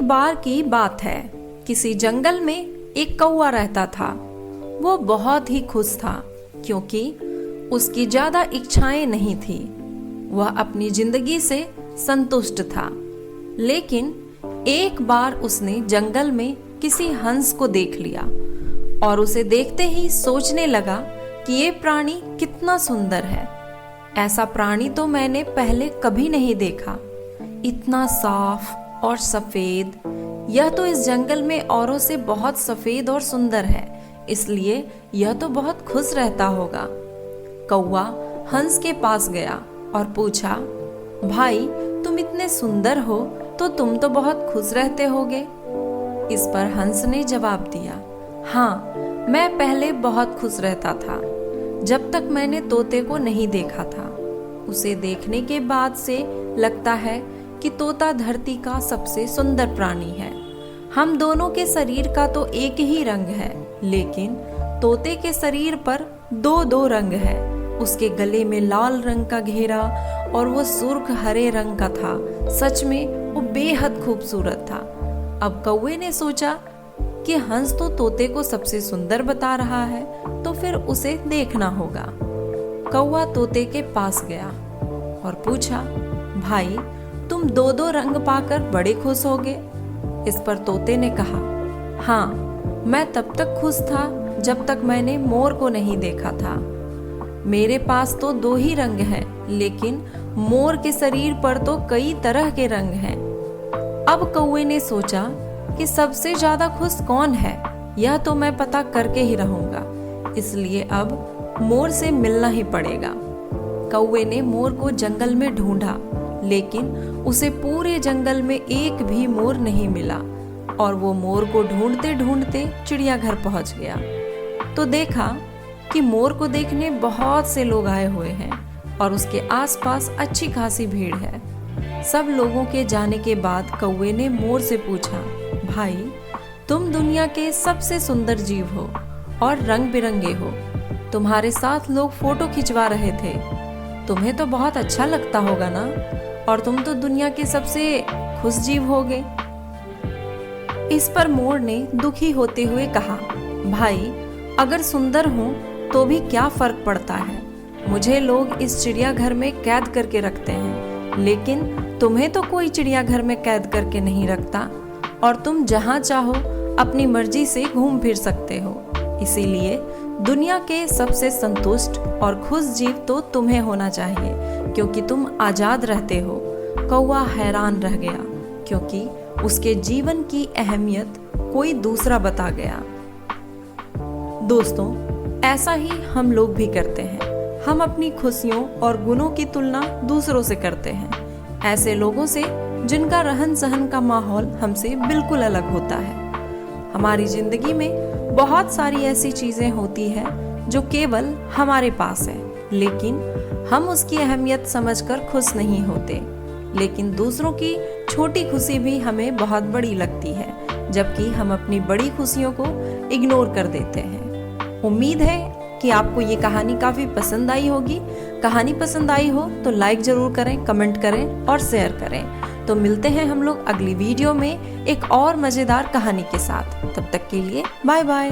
बार की बात है, किसी जंगल में एक कौवा रहता था। वो बहुत ही खुश था क्योंकि उसकी ज्यादा इच्छाएं नहीं थी। वह अपनी जिंदगी से संतुष्ट था। लेकिन एक बार उसने जंगल में किसी हंस को देख लिया और उसे देखते ही सोचने लगा कि ये प्राणी कितना सुंदर है। ऐसा प्राणी तो मैंने पहले कभी नहीं देखा। इतना साफ और सफेद, यह तो इस जंगल में औरों से बहुत सफेद और सुंदर है, इसलिए यह तो बहुत खुश रहता होगा। कौवा हंस के पास गया और पूछा, भाई तुम इतने सुंदर हो तो तुम तो बहुत खुश रहते होगे। इस पर हंस ने जवाब दिया, हाँ, मैं पहले बहुत खुश रहता था जब तक मैंने तोते को नहीं देखा था। उसे देखने के बाद से लगता है कि तोता धरती का सबसे सुंदर प्राणी है। हम दोनों के शरीर का तो एक ही रंग है, लेकिन तोते के शरीर पर दो दो रंग है। उसके गले में लाल रंग का घेरा और वो सुर्ख हरे रंग का था। सच में वो बेहद खूबसूरत था। अब कौवे ने सोचा कि हंस तो तोते को सबसे सुंदर बता रहा है, तो फिर उसे देखना होगा। कौवा तोते के पास गया और पूछा, भाई तुम दो दो रंग पाकर बड़े खुश होगे। इस पर तोते ने कहा, हाँ, मैं तब तक खुश था जब तक मैंने मोर को नहीं देखा था। मेरे पास तो दो ही रंग हैं, लेकिन मोर के शरीर पर तो कई तरह के रंग हैं। अब कौवे ने सोचा कि सबसे ज्यादा खुश कौन है, यह तो मैं पता करके ही रहूंगा, इसलिए अब मोर से मिलना ही पड़ेगा। कौवे ने मोर को जंगल में ढूंढा, लेकिन उसे पूरे जंगल में एक भी मोर नहीं मिला और वो मोर को ढूंढते ढूंढते चिड़ियाघर पहुंच गया तो देखा कि मोर को देखने बहुत से लोग आए हुए हैं और उसके आसपास अच्छी खासी भीड़ है। सब लोगों के जाने के बाद कौवे ने मोर से पूछा, भाई तुम दुनिया के सबसे सुंदर जीव हो और रंग बिरंगे हो। तुम्हारे साथ लोग फोटो खिंचवा रहे थे, तुम्हें तो बहुत अच्छा लगता होगा ना, और तुम तो दुनिया के सबसे खुश जीव होगे। इस पर मोर ने दुखी होते हुए कहा, भाई अगर सुंदर हूं तो भी क्या फर्क पड़ता है। मुझे लोग इस चिड़ियाघर में कैद करके रखते हैं, लेकिन तुम्हें तो कोई चिड़ियाघर में कैद करके नहीं रखता और तुम जहां चाहो अपनी मर्जी से घूम फिर सकते हो। इसीलिए दुनिया के सबसे संतुष्ट और खुश जीव तो तुम्हें होना चाहिए, क्योंकि तुम आजाद रहते हो। कौवा हैरान रह गया क्योंकि उसके जीवन की अहमियत कोई दूसरा बता गया। दोस्तों, ऐसा ही हम लोग भी करते हैं। हम अपनी खुशियों और गुणों की तुलना दूसरों से करते हैं, ऐसे लोगों से जिनका रहन सहन का माहौल हमसे बिल्कुल अलग होता है। हमारी जिंदगी में बहुत सारी ऐसी चीजें होती हैं जो केवल हमारे पास है, लेकिन हम उसकी अहमियत समझकर खुश नहीं होते। लेकिन दूसरों की छोटी खुशी भी हमें बहुत बड़ी लगती है, जबकि हम अपनी बड़ी खुशियों को इग्नोर कर देते हैं। उम्मीद है कि आपको ये कहानी काफी पसंद आई होगी। कहानी पसंद आई हो तो लाइक जरूर करें, कमेंट करें और शेयर करें। तो मिलते हैं हम लोग अगली वीडियो में एक और मजेदार कहानी के साथ। तब तक के लिए बाय बाय।